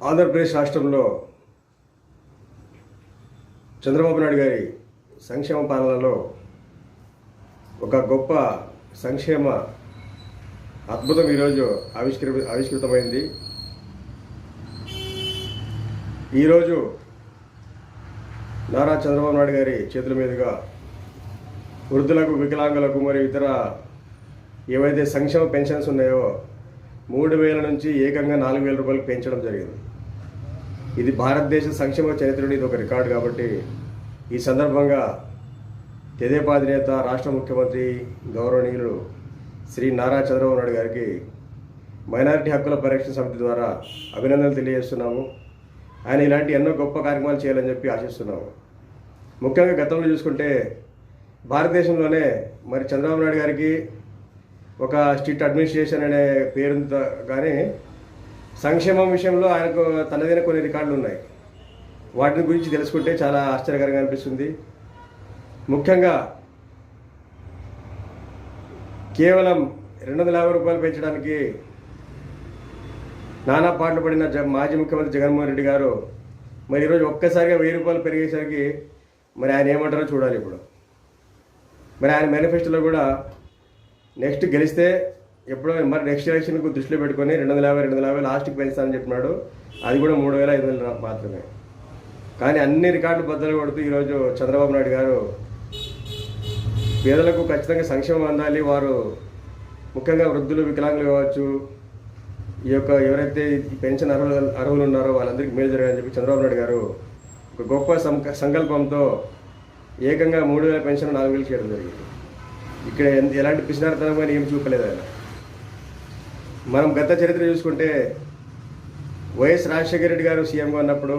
ఆంధ్రప్రదేశ్ రాష్ట్రంలో చంద్రబాబు నాయుడు గారి సంక్షేమ పాలనలో ఒక గొప్ప సంక్షేమ అద్భుతం ఈరోజు ఆవిష్కృతమైంది. ఈరోజు నారా చంద్రబాబు నాయుడు గారి చేతుల మీదుగా వృద్ధులకు, వికలాంగులకు మరియు ఇతర ఏవైతే సంక్షేమ పెన్షన్స్ ఉన్నాయో 3,000 నుంచి ఏకంగా 4,000 రూపాయలకు పెంచడం జరిగింది. ఇది భారతదేశ సంక్షేమ చరిత్రలో ఇది ఒక రికార్డు. కాబట్టి ఈ సందర్భంగా తెదేపా అధినేత, రాష్ట్ర ముఖ్యమంత్రి గౌరవనీయులు శ్రీ నారా చంద్రబాబు నాయుడు గారికి మైనారిటీ హక్కుల పరిరక్షణ సమితి ద్వారా అభినందనలు తెలియజేస్తున్నాము. ఆయన ఇలాంటి ఎన్నో గొప్ప కార్యక్రమాలు చేయాలని చెప్పి ఆశిస్తున్నాము. ముఖ్యంగా గతంలో చూసుకుంటే భారతదేశంలోనే మరి చంద్రబాబు నాయుడు గారికి ఒక స్ట్రిక్ట్ అడ్మినిస్ట్రేషన్ అనే పేరుతో కానీ సంక్షేమం విషయంలో ఆయనకు తనదైన కొన్ని రికార్డులు ఉన్నాయి. వాటిని గురించి తెలుసుకుంటే చాలా ఆశ్చర్యకరంగా అనిపిస్తుంది. ముఖ్యంగా కేవలం 250 రూపాయలు పెంచడానికి నానా పాటలు పడిన మాజీ ముఖ్యమంత్రి జగన్మోహన్ రెడ్డి గారు మరి ఈరోజు ఒక్కసారిగా 1000 రూపాయలు పెరిగేసరికి మరి ఆయన ఏమంటారో చూడాలి. ఇప్పుడు మరి ఆయన మేనిఫెస్టోలో కూడా నెక్స్ట్ గెలిస్తే ఎప్పుడో మరి నెక్స్ట్ ఎలక్షన్కు దృష్టిలో పెట్టుకొని 250 లాస్ట్కి పెంచుతానని చెప్పినాడు. అది కూడా 3,500 మాత్రమే. కానీ అన్ని రికార్డులు బద్దలు కొడుతూ ఈరోజు చంద్రబాబు నాయుడు గారు పేదలకు ఖచ్చితంగా సంక్షేమం అందాలి, వారు ముఖ్యంగా వృద్ధులు, వికలాంగులు కావచ్చు, ఈ యొక్క ఎవరైతే ఈ పెన్షన్ అర్హులు ఉన్నారో వాళ్ళందరికీ మేలు జరగాలని చెప్పి చంద్రబాబు నాయుడు గారు ఒక గొప్ప సంకల్పంతో ఏకంగా 3,000 పెన్షన్ 4,000 చేయడం జరిగింది. ఇక్కడ ఎలాంటి పిసినారితనం కానీ ఏం చూపలేదు ఆయన. మనం గత చరిత్ర చూసుకుంటే వైఎస్ రాజశేఖర రెడ్డి గారు సీఎంగా ఉన్నప్పుడు,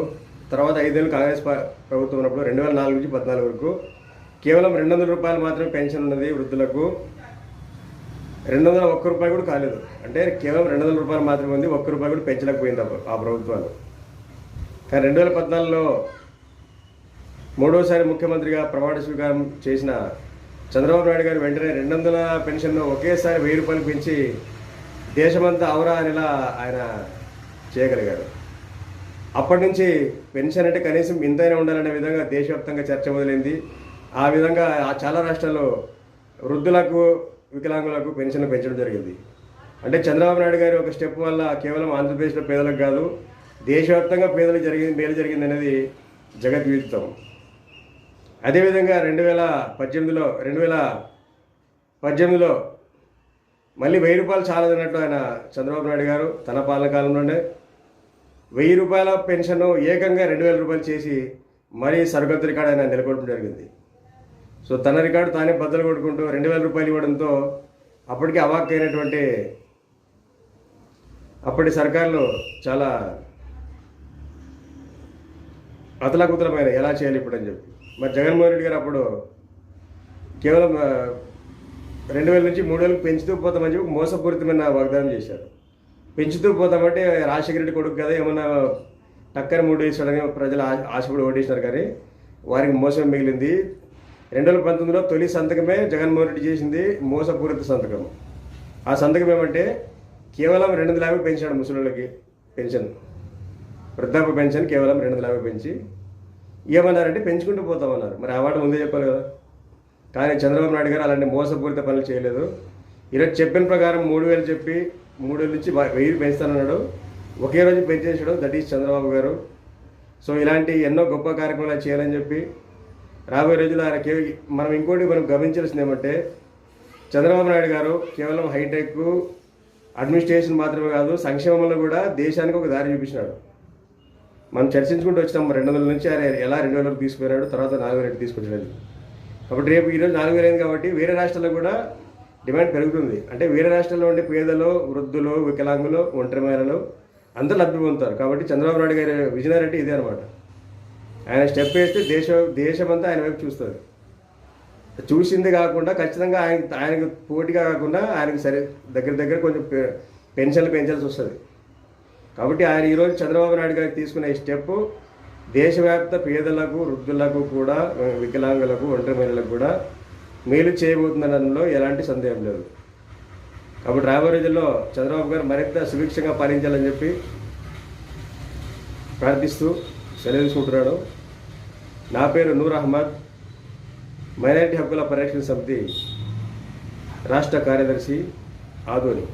తర్వాత 5 ఏళ్ళు కాంగ్రెస్ ప్రభుత్వం ఉన్నప్పుడు 2004 నుంచి 2014 వరకు కేవలం 200 రూపాయలు మాత్రమే పెన్షన్ ఉన్నది వృద్ధులకు. 201 రూపాయలు కూడా కాలేదు. అంటే కేవలం 200 రూపాయలు మాత్రమే ఉంది, 1 రూపాయి కూడా పెంచలేకపోయింది ఆ ప్రభుత్వాలు. కానీ 2014లో మూడోసారి ముఖ్యమంత్రిగా ప్రమాణ స్వీకారం చేసిన చంద్రబాబు నాయుడు గారు వెంటనే 200 పెన్షన్ను ఒకేసారి 1000 రూపాయలు పెంచి దేశమంతా అవరా అనేలా ఆయన చేయగలిగారు. అప్పటి నుంచి పెన్షన్ అంటే కనీసం ఇంతైనా ఉండాలనే విధంగా దేశవ్యాప్తంగా చర్చ మొదలైంది. ఆ విధంగా చాలా రాష్ట్రాల్లో వృద్ధులకు, వికలాంగులకు పెన్షన్లు పెంచడం జరిగింది. అంటే చంద్రబాబు నాయుడు గారి ఒక స్టెప్ వల్ల కేవలం ఆంధ్రప్రదేశ్లో పేదలకు కాదు, దేశవ్యాప్తంగా పేదలకు మేలు జరిగింది అనేది జగద్విదితం. అదేవిధంగా 2018లో మళ్ళీ 1000 రూపాయలు చాలదన్నట్టు ఆయన చంద్రబాబు నాయుడు గారు తన పాలన కాలంలోనే 1000 రూపాయల పెన్షన్ ఏకంగా 2,000 రూపాయలు చేసి మరీ సరికొత్త రికార్డు ఆయన నెలకొల్పడం జరిగింది. సో తన రికార్డు తానే బద్దలు కొట్టుకుంటూ 2,000 రూపాయలు ఇవ్వడంతో అప్పటికి అవాక్కైనటువంటి అప్పటి సర్కార్లు చాలా అతలాకుతలమైన ఎలా చేయాలి ఇప్పుడు అని చెప్పి మరి జగన్మోహన్ రెడ్డి గారు అప్పుడు కేవలం 2,000 నుంచి 3,000 పెంచుతూ పోతామని చెప్పి మోసపూరితమైన వాగ్దానం చేశారు. పెంచుతూ పోతామంటే రాజశేఖర రెడ్డి కొడుకు కదా ఏమన్నా టక్కర 3 వేసాడని ప్రజలు ఆశపడి ఓటేసినారు. కానీ వారికి మోసం మిగిలింది. 2019లో తొలి సంతకమే జగన్మోహన్ రెడ్డి చేసింది మోసపూరిత సంతకం. ఆ సంతకం ఏమంటే కేవలం 250 పెంచాడు ముసలిళ్ళకి పెన్షన్, వృద్ధాప్య పెన్షన్ కేవలం 250 పెంచి ఏమన్నారంటే పెంచుకుంటూ పోతామన్నారు. మరి ఆ మాట ముందే చెప్పాలి కదా. కానీ చంద్రబాబు నాయుడు గారు అలాంటి మోసపూరిత పనులు చేయలేదు. ఈరోజు చెప్పిన ప్రకారం 3,000 చెప్పి 3,000 నుంచి 1000 పెంచుతానన్నాడు. ఒకే రోజు పెంచేసాడు. దట్ ఈజ్ చంద్రబాబు గారు. సో ఇలాంటి ఎన్నో గొప్ప కార్యక్రమాలు చేయాలని చెప్పి రాబోయే రోజుల్లో ఆయన మనం ఇంకోటి గమనించాల్సింది ఏమంటే చంద్రబాబు నాయుడు గారు కేవలం హైటెక్ అడ్మినిస్ట్రేషన్ మాత్రమే కాదు, సంక్షేమంలో కూడా దేశానికి ఒక దారి చూపించినాడు. మనం చర్చించుకుంటూ వచ్చినాం 200 నుంచి ఆయన ఎలా 2,000 వరకు తీసుకుపోయినాడు, తర్వాత 4,000 తీసుకొచ్చినది. కాబట్టి రేపు ఈరోజు 4,000 అయింది కాబట్టి వేరే రాష్ట్రాల్లో కూడా డిమాండ్ పెరుగుతుంది. అంటే వేరే రాష్ట్రాల్లో ఉండే పేదలు, వృద్ధులు, వికలాంగులు, ఒంటరి మహిళలు అందరూ లబ్ధి పొందుతారు. కాబట్టి చంద్రబాబు నాయుడు గారి విజనరీ ఇదే అనమాట. ఆయన స్టెప్ వేస్తే దేశమంతా ఆయన వైపు చూస్తుంది. చూసింది కాకుండా ఖచ్చితంగా ఆయనకు పోటీగా కాకుండా ఆయనకు దగ్గర కొంచెం పెన్షన్లు పెంచాల్సి వస్తుంది. కాబట్టి ఆయన ఈరోజు చంద్రబాబు నాయుడు గారికి తీసుకునే ఈ స్టెప్ దేశవ్యాప్త పేదలకు, వృద్ధులకు కూడా, వికలాంగులకు, ఒంటరి మహిళలకు కూడా మేలు చేయబోతుందనడంలో ఎలాంటి సందేహం లేదు. కాబట్టి రాబోయే రోజుల్లో చంద్రబాబు గారు మరింత సుభిక్షంగా పాలించాలని చెప్పి ప్రార్థిస్తూ సెలవు తీసుకుంటున్నాను. నా పేరు నూర్ అహ్మద్, మైనారిటీ హక్కుల పరిరక్షణ సమితి రాష్ట్ర కార్యదర్శి, ఆదోని.